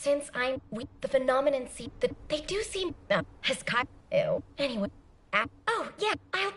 since I'm with the phenomenon see that they do seem has kind anyway. Oh yeah, I'll.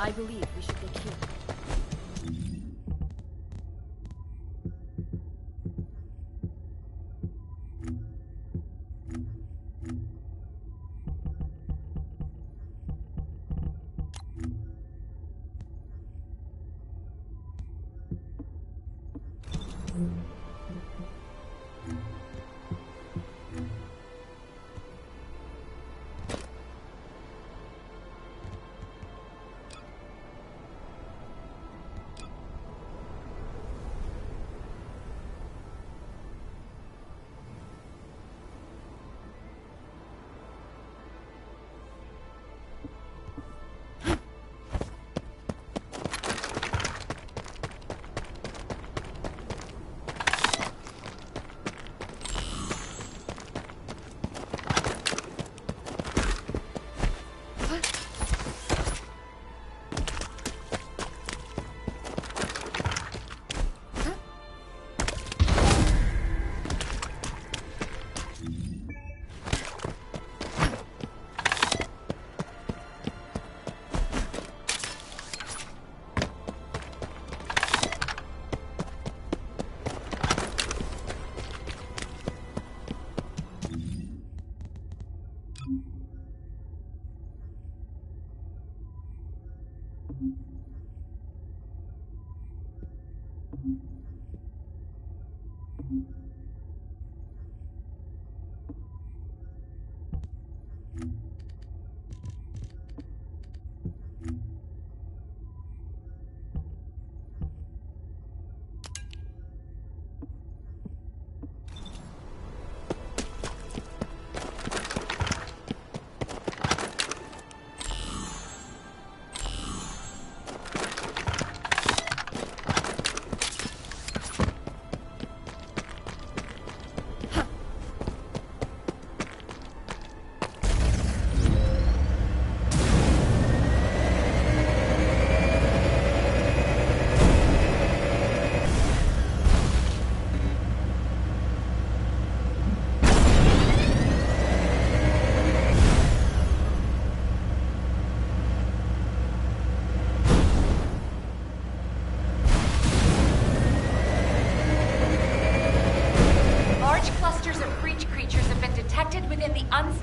I believe we should look here.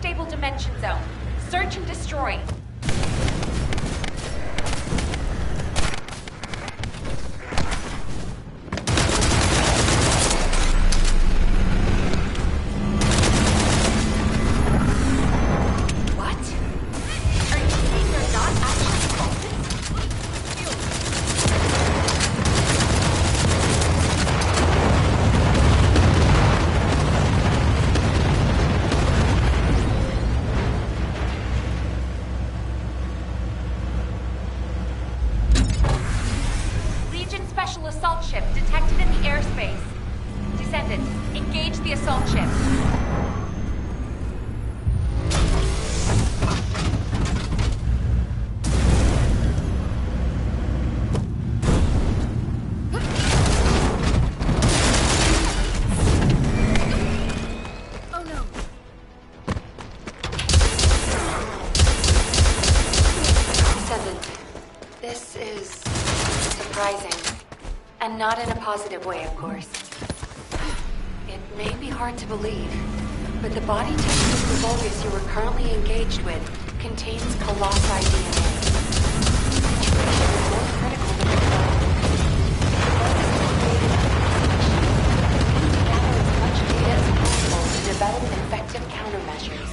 unstable dimension zone. Search and destroy. Special assault ship detected in the airspace. Descendants, engage the assault ship. Oh no. Descendant, this is surprising. And not in a positive way, of course. It may be hard to believe, but the body tissue of the Vulgus you are currently engaged with contains colossi DNA. The situation is more critical than we thought. The Vulgus is created to gather as much data as possible to develop effective countermeasures.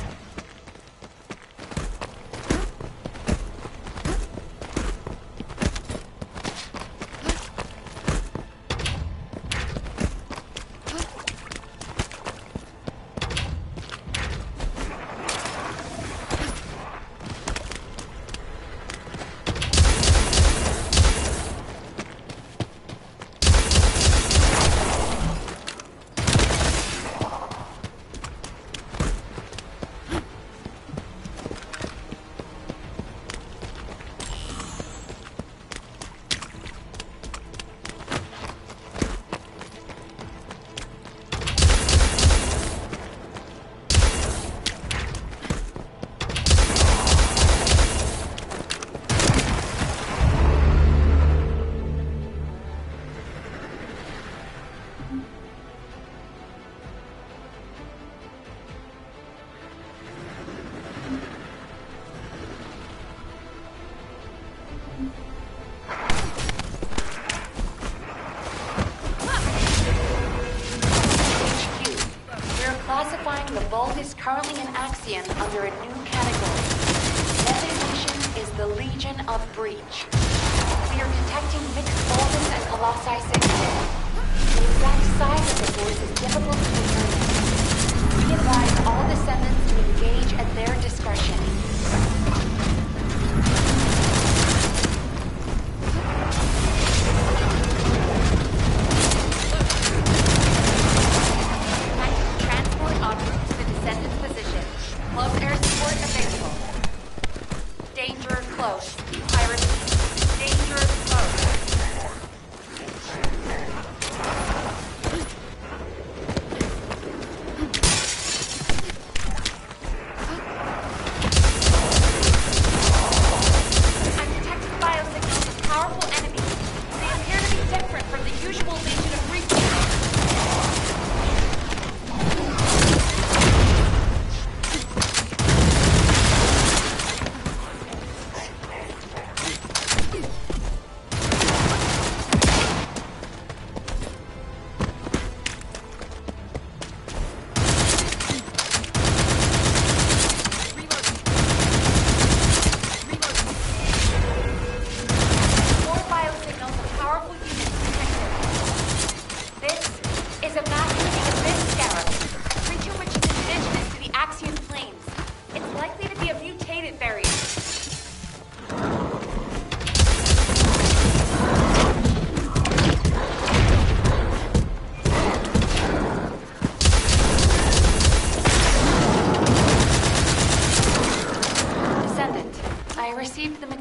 Classifying the Vulgus currently in Axion under a new category. Designation is the Legion of Breach. We are detecting mixed Vulgus and Colossi signals. The exact size of the force is difficult to determine. We advise all descendants to engage at their discretion.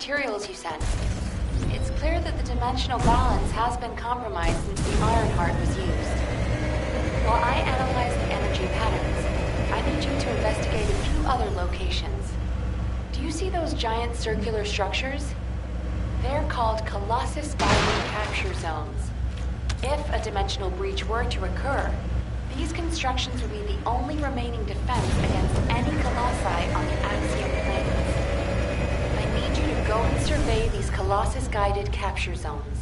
Materials you sent. It's clear that the dimensional balance has been compromised since the Ironheart was used. While I analyze the energy patterns, I need you to investigate a few other locations. Do you see those giant circular structures? They're called Colossus Body Capture Zones. If a dimensional breach were to occur, These constructions will be the only remaining defense against any colossi on the Axiom plains. I need you to go and survey these Colossus-guided capture zones.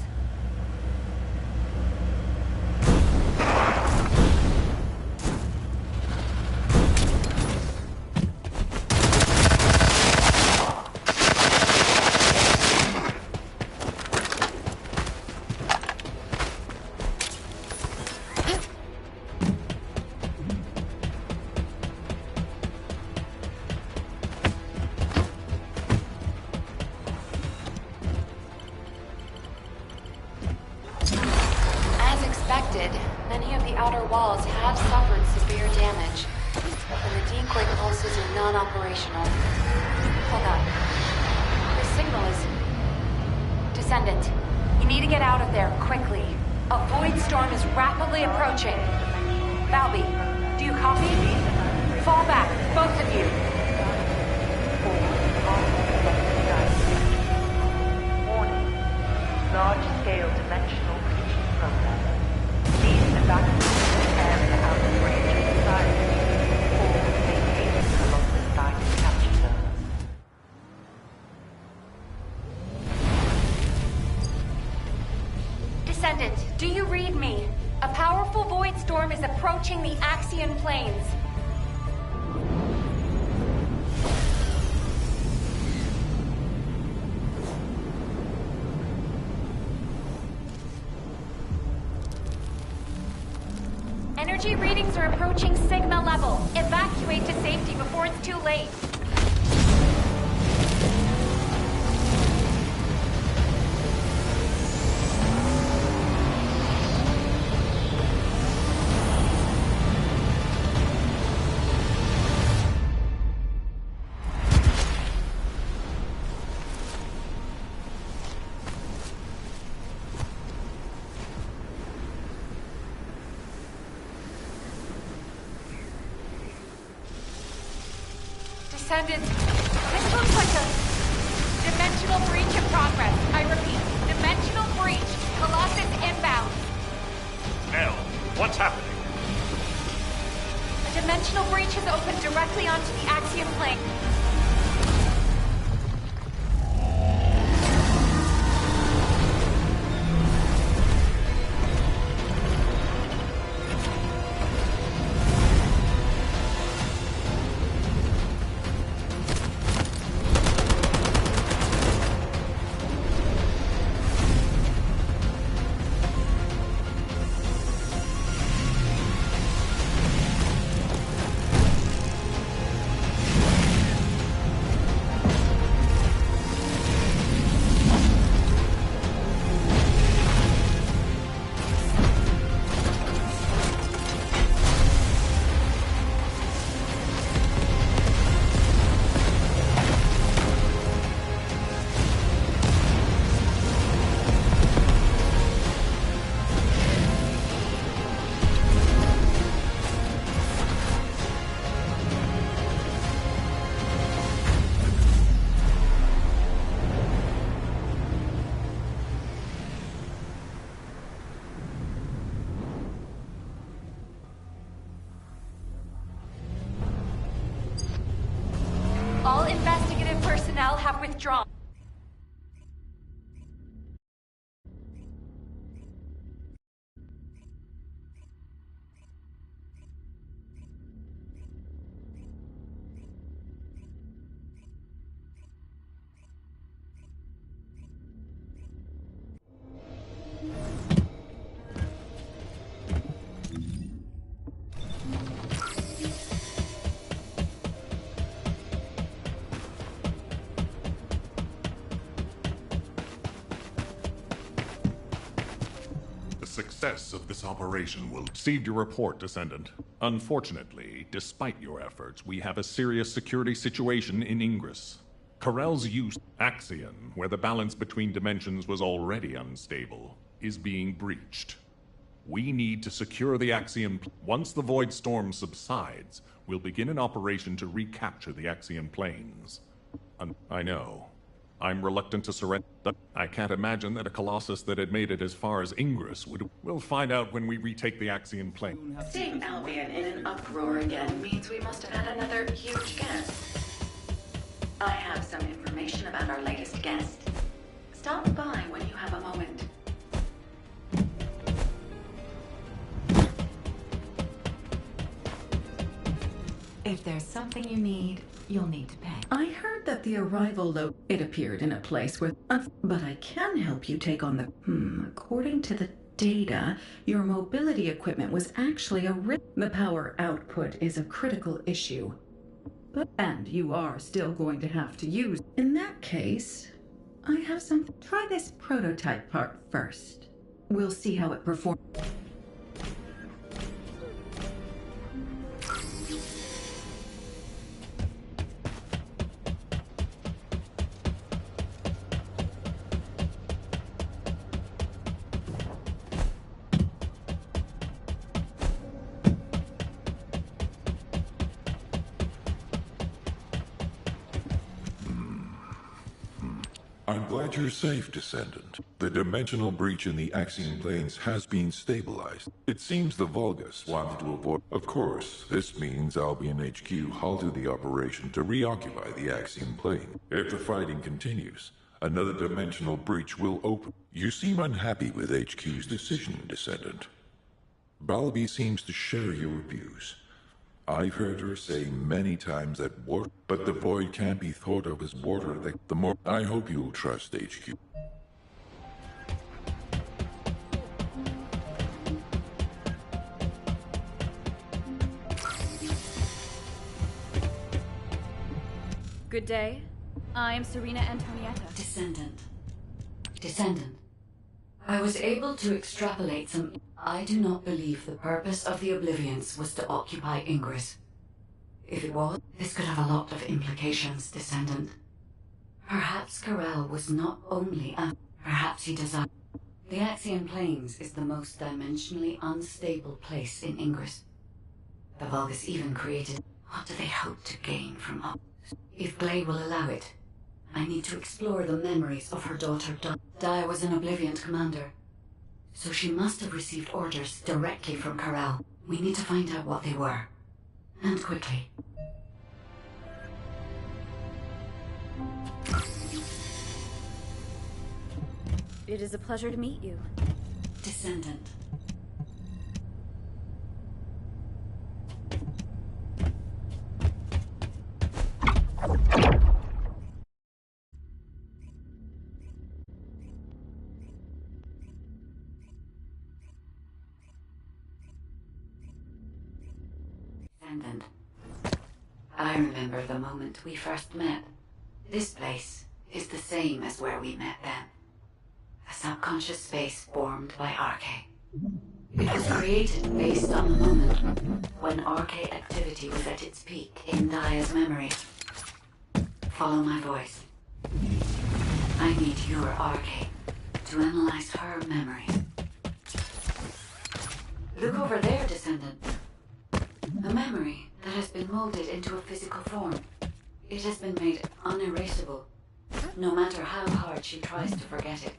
Many of the outer walls have suffered severe damage, and the decoy pulses are non-operational. Hold on. The signal is... Descendant, you need to get out of there, quickly. A void storm is rapidly approaching. Valby, do you copy? Fall back, both of you. Warning. Large-scale dimensional breaching process. Please evacuate the area out of range of the site, or maintain the Colossus-guided capture zones. Descendant, do you read me? A powerful void storm is approaching the Axion plains. Energy readings are approaching Sigma level. Evacuate to safety before it's too late. Descendant, this looks like a dimensional breach in progress. I repeat, dimensional breach. Colossus inbound. Nell, what's happening? A dimensional breach has opened directly onto the Axiom plane. All investigative personnel have withdrawn. The success of this operation will received your report, Descendant. Unfortunately, despite your efforts, we have a serious security situation in Ingress. Corell's use Axion, where the balance between dimensions was already unstable, is being breached. We need to secure the Axiom. Once the Void Storm subsides, we'll begin an operation to recapture the Axiom planes. I know. I'm reluctant to surrender. I can't imagine that a Colossus that had made it as far as Ingress would. We'll find out when we retake the Axion plane. Seeing Albion in an uproar again means we must have had another huge guest. I have some information about our latest guest. Stop by when you have a moment. If there's something you need, you'll need to pay. I heard that the arrival it appeared in a place where... but I can help you take on the... According to the data, your mobility equipment was actually the power output is a critical issue. And you are still going to have to use... In that case, I have some... Try this prototype part first. We'll see how it performs. I'm glad you're safe, Descendant. The dimensional breach in the Axion planes has been stabilized. It seems the Vulgus wanted to avoid... Of course, this means Albion HQ halted the operation to reoccupy the Axion plane. If the fighting continues, another dimensional breach will open. You seem unhappy with HQ's decision, Descendant. Balby seems to share your views. I've heard her say many times that but the void can't be thought of as water. The more I hope you'll trust HQ. Good day. I'm Serena Antonietta. Descendant. I was able to extrapolate some... I do not believe the purpose of the Oblivions was to occupy Ingress. If it was, this could have a lot of implications, Descendant. Perhaps Corel was not only a... Perhaps he desired... The Axion Plains is the most dimensionally unstable place in Ingress. The Vulgus even created... What do they hope to gain from us? If Glay will allow it, I need to explore the memories of her daughter Dia was an Oblivion commander, so she must have received orders directly from Corel. We need to find out what they were, and quickly. It is a pleasure to meet you. Descendant. Descendant. I remember the moment we first met. This place is the same as where we met then. A subconscious space formed by Arche. It was created based on the moment when Arche activity was at its peak in Dia's memory. Follow my voice. I need your Arche to analyze her memory. Look over there, Descendant. A memory that has been molded into a physical form. It has been made unerasable, no matter how hard she tries to forget it.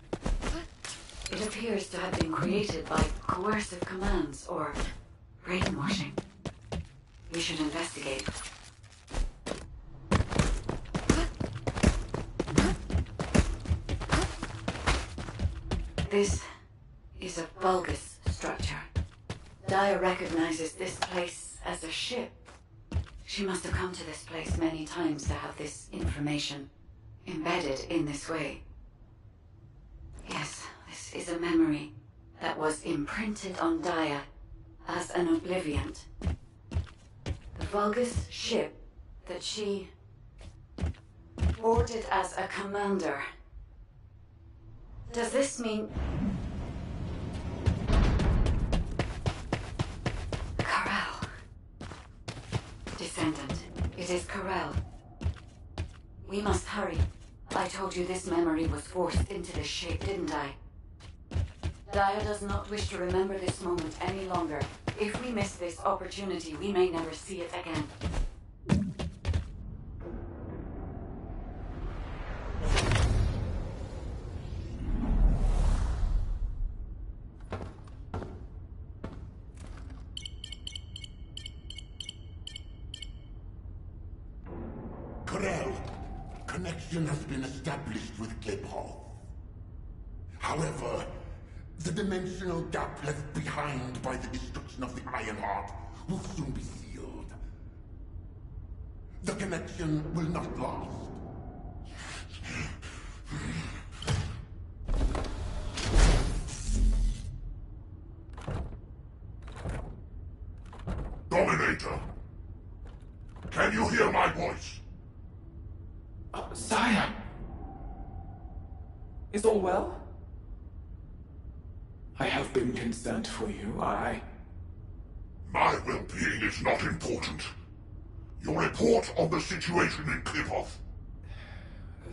It appears to have been created by coercive commands or brainwashing. We should investigate. This is a Vulgus structure. Dia recognizes this place as a ship. She must have come to this place many times to have this information embedded in this way. Yes, this is a memory that was imprinted on Dia as an Oblivion. The Vulgus ship that she boarded as a commander. Does this mean... Corel. Descendant, it is Corel. We must hurry. I told you this memory was forced into this shape, didn't I? Dia does not wish to remember this moment any longer. If we miss this opportunity, we may never see it again. Corel, connection has been established with Cliphoff. However, the dimensional gap left behind by the destruction of the Ironheart will soon be sealed. The connection will not last. Dominator! Can you hear my voice? Sire! Is all well? I have been concerned for you, My well-being is not important. Your report on the situation in Cliphoff.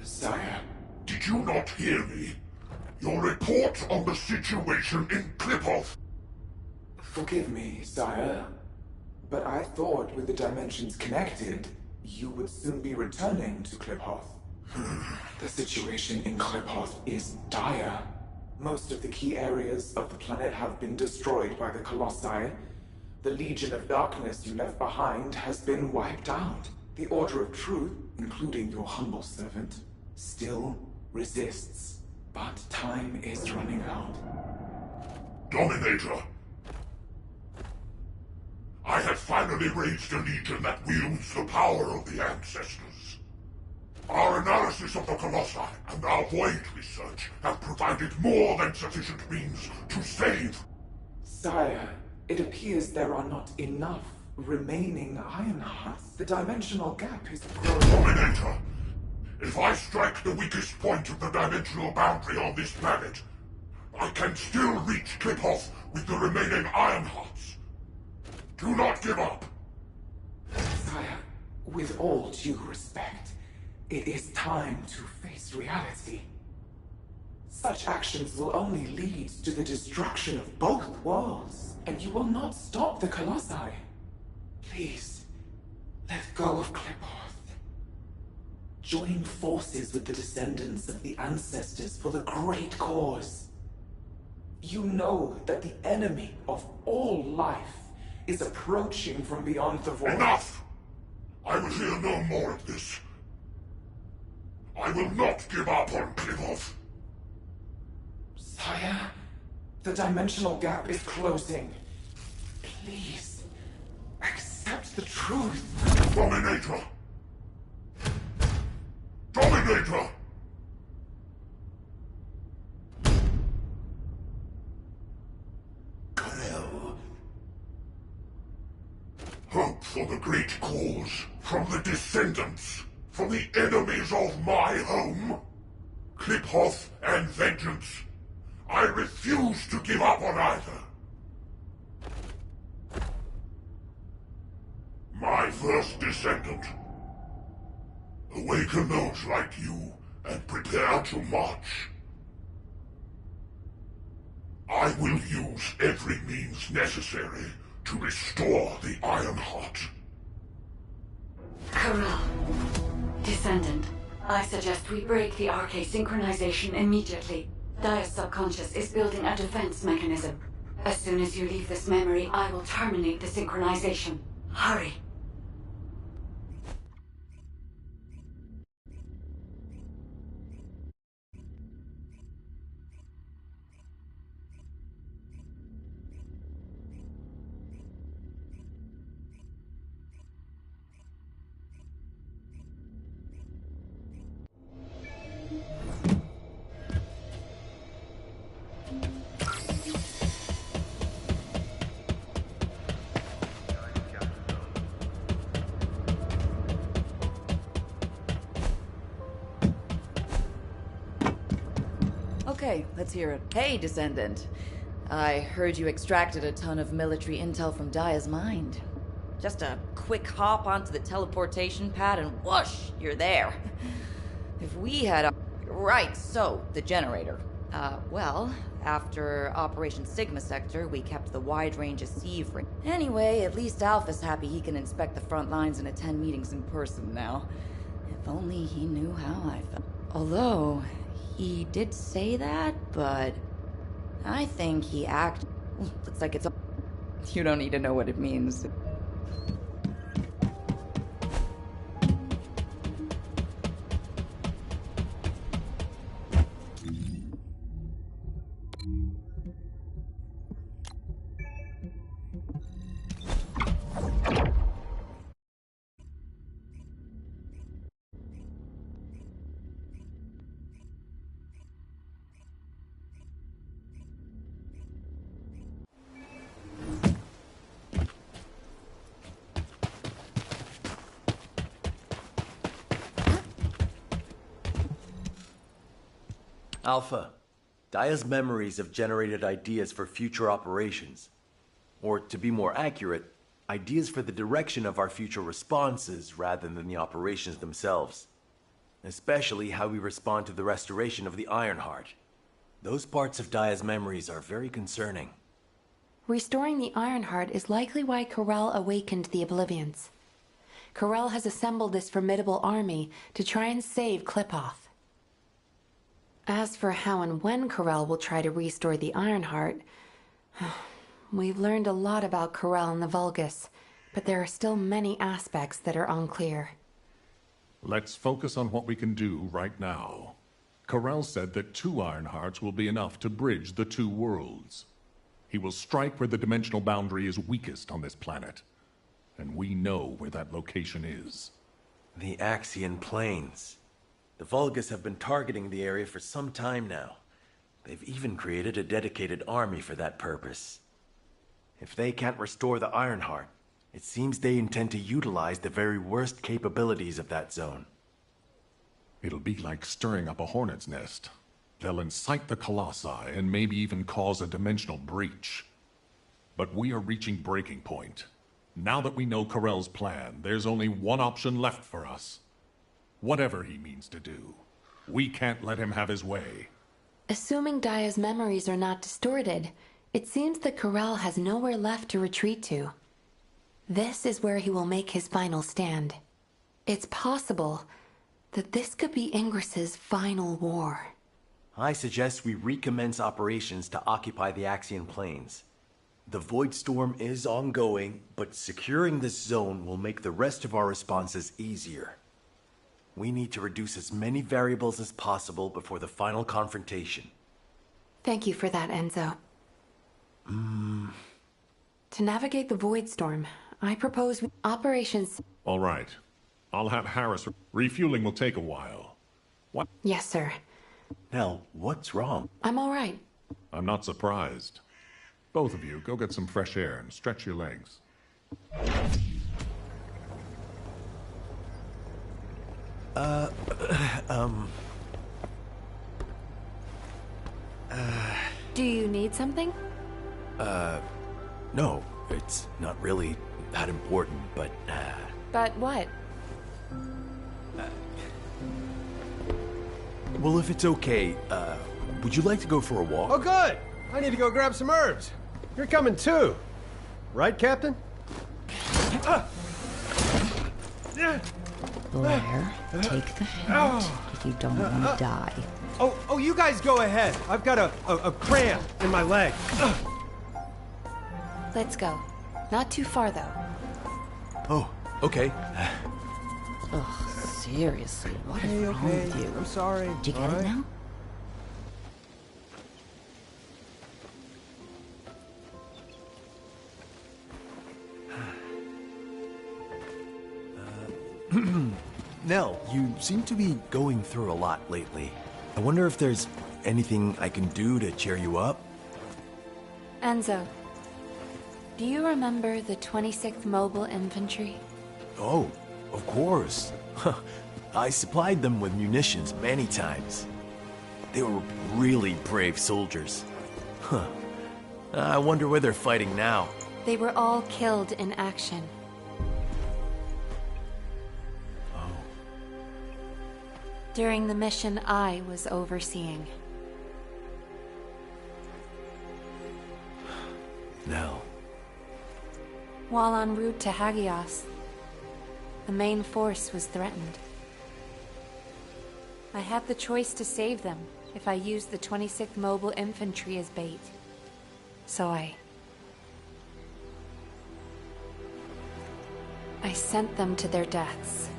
Sire... Did you not hear me? Your report on the situation in Cliphoff. Forgive me, sire, but I thought with the dimensions connected, you would soon be returning to Cliphoff. The situation in Cliphoff is dire. Most of the key areas of the planet have been destroyed by the Colossi. The Legion of Darkness you left behind has been wiped out. The Order of Truth, including your humble servant, still resists. But time is running out. Dominator! I have finally raised a legion that wields the power of the ancestors. Our analysis of the Colossi and our Void research have provided more than sufficient means to save. Sire, it appears there are not enough remaining Ironhearts. The dimensional gap is growing. Dominator! If I strike the weakest point of the dimensional boundary on this planet, I can still reach Cliphoff with the remaining Ironhearts. Do not give up! Sire, with all due respect, it is time to face reality. Such actions will only lead to the destruction of both worlds, and you will not stop the Colossi. Please, let go of Cliphoff. Join forces with the descendants of the ancestors for the great cause. You know that the enemy of all life is approaching from beyond the void. Enough! I will hear no more of this. I will not give up on Cliphoff. Sire, the dimensional gap is closing. Please, accept the truth. Dominator! Dominator! Corel. Hope for the great cause, from the descendants, from the enemies of my home. Cliphoff and vengeance. I refuse to give up on either. My first descendant. Awaken those like you, and prepare to march. I will use every means necessary to restore the Ironheart. Corel. Descendant, I suggest we break the RK synchronization immediately. Dia's subconscious is building a defense mechanism. As soon as you leave this memory, I will terminate the synchronization. Hurry. Okay, let's hear it. Hey, Descendant. I heard you extracted a ton of military intel from Dia's mind. Just a quick hop onto the teleportation pad and whoosh, you're there. If we had a... Right, so, the generator. Well, after Operation Sigma Sector, we kept the wide range of sieve ring. Anyway, at least Alpha's happy he can inspect the front lines and attend meetings in person now. If only he knew how I felt. Although, he did say that, but I think he looks like it's... You don't need to know what it means. Alpha, Daya's memories have generated ideas for future operations. Or, to be more accurate, ideas for the direction of our future responses rather than the operations themselves. Especially how we respond to the restoration of the Ironheart. Those parts of Daya's memories are very concerning. Restoring the Ironheart is likely why Corel awakened the Oblivions. Corel has assembled this formidable army to try and save Kliphoth. As for how and when Corel will try to restore the Ironheart, we've learned a lot about Corel and the Vulgus, but there are still many aspects that are unclear. Let's focus on what we can do right now. Corel said that 2 Ironhearts will be enough to bridge the 2 worlds. He will strike where the dimensional boundary is weakest on this planet. And we know where that location is. The Axian Plains. The Vulgus have been targeting the area for some time now. They've even created a dedicated army for that purpose. If they can't restore the Ironheart, it seems they intend to utilize the very worst capabilities of that zone. It'll be like stirring up a hornet's nest. They'll incite the Colossi and maybe even cause a dimensional breach. But we are reaching breaking point. Now that we know Corel's plan, there's only one option left for us. Whatever he means to do, we can't let him have his way. Assuming Daya's memories are not distorted, it seems that Corel has nowhere left to retreat to. This is where he will make his final stand. It's possible that this could be Ingris's final war. I suggest we recommence operations to occupy the Axian Plains. The Void Storm is ongoing, but securing this zone will make the rest of our responses easier. We need to reduce as many variables as possible before the final confrontation. Thank you for that, Enzo. To navigate the Void Storm, I propose operations... All right. I'll have Harris... Refueling will take a while. What? Yes, sir. Nell, what's wrong? I'm all right. I'm not surprised. Both of you, go get some fresh air and stretch your legs. Do you need something? No, it's not really that important, but, But what? Well, if it's okay, would you like to go for a walk? Oh, good! I need to go grab some herbs. You're coming too. Right, Captain? Blair, take the hint if you don't want to die. Oh, you guys go ahead. I've got a cramp in my leg. Let's go. Not too far, though. Oh, okay. Ugh, seriously, what is wrong with you? I'm sorry. Did you get it now? Nell, you seem to be going through a lot lately. I wonder if there's anything I can do to cheer you up? Enzo, do you remember the 26th Mobile Infantry? Oh, of course. I supplied them with munitions many times. They were really brave soldiers. Huh. I wonder where they're fighting now. They were all killed in action. During the mission I was overseeing. Nell. While en route to Hagios, the main force was threatened. I had the choice to save them if I used the 26th Mobile Infantry as bait. So I sent them to their deaths,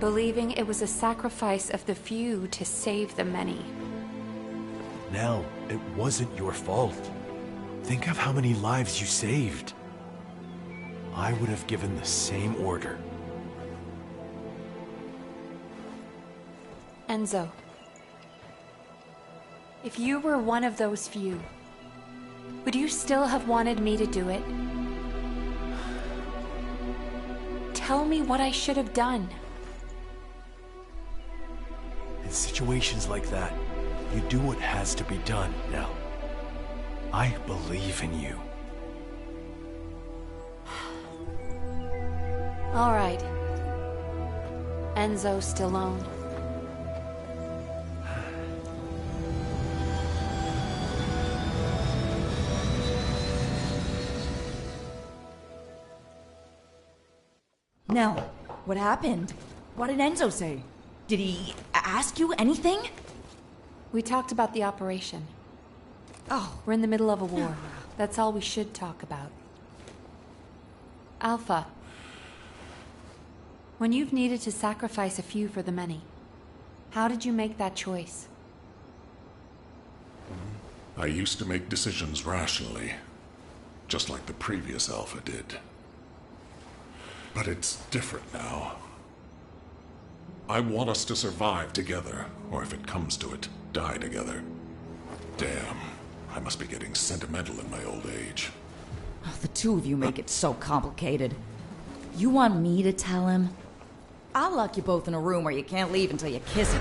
believing it was a sacrifice of the few to save the many. Nell, it wasn't your fault. Think of how many lives you saved. I would have given the same order. Enzo, if you were one of those few, would you still have wanted me to do it? Tell me what I should have done. In situations like that, you do what has to be done, Nell. I believe in you. All right. Enzo Stallone. Nell, what happened? What did Enzo say? Did he ask you anything? We talked about the operation. Oh, we're in the middle of a war. That's all we should talk about. Alpha. When you've needed to sacrifice a few for the many, how did you make that choice? I used to make decisions rationally, just like the previous Alpha did. But it's different now. I want us to survive together, or if it comes to it, die together. Damn, I must be getting sentimental in my old age. Oh, the two of you make it so complicated. You want me to tell him? I'll lock you both in a room where you can't leave until you kiss him.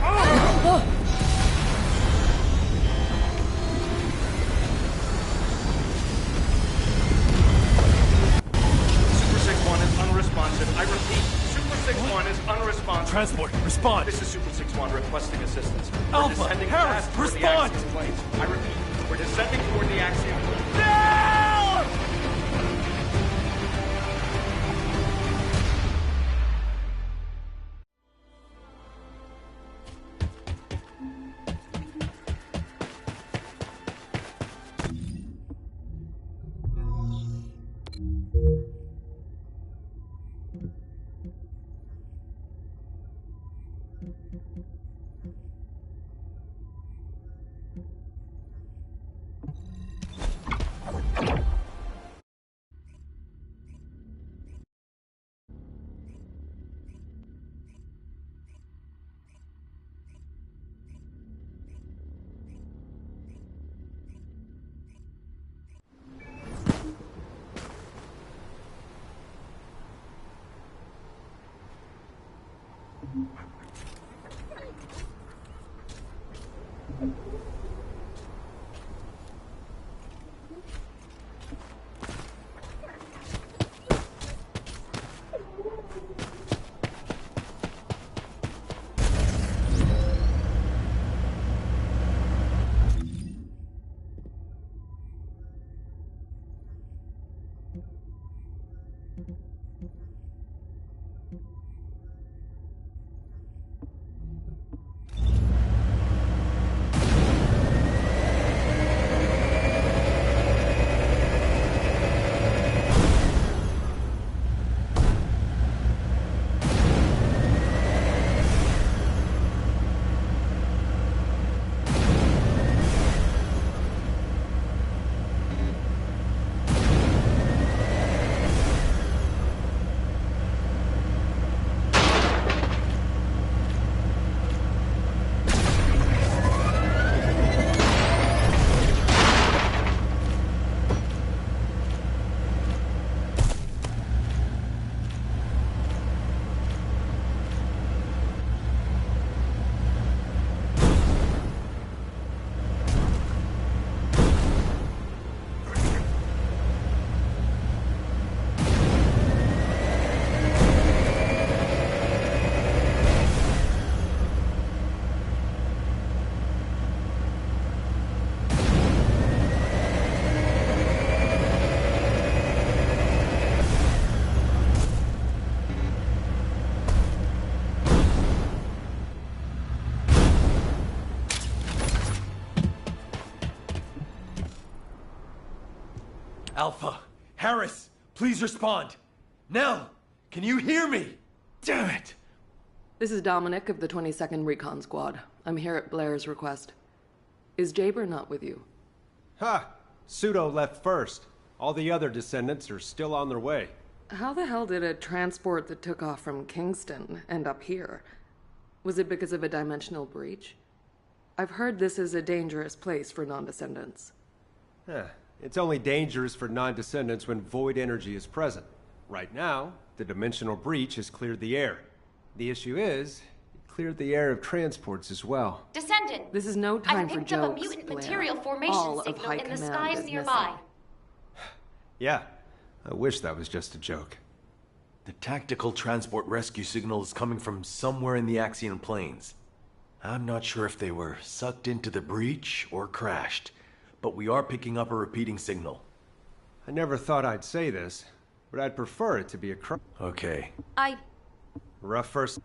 Super 6-1 is unresponsive. I repeat, Super 6-1 is unresponsive. Transport, respond! This is Super 6-1 requesting assistance. Alpha, We're descending Harris, fast toward respond! the Axiom planes. I repeat, we're descending toward the Axiom planes. No! Alpha, Harris, please respond. Nell, can you hear me? Damn it! This is Dominic of the 22nd Recon Squad. I'm here at Blair's request. Is Jaber not with you? Ha! Pseudo left first. All the other descendants are still on their way. How the hell did a transport that took off from Kingston end up here? Was it because of a dimensional breach? I've heard this is a dangerous place for non-descendants. It's only dangerous for non-descendants when void energy is present. Right now, the dimensional breach has cleared the air. The issue is, it cleared the air of transports as well. Descendant! This is no time I've for picked jokes, up a mutant Blair. material formation All of signal High in the Command skies is nearby. Yeah, I wish that was just a joke. The tactical transport rescue signal is coming from somewhere in the Axian plains. I'm not sure if they were sucked into the breach or crashed, but we are picking up a repeating signal. I never thought I'd say this, but I'd prefer it to be a Okay. Rough first.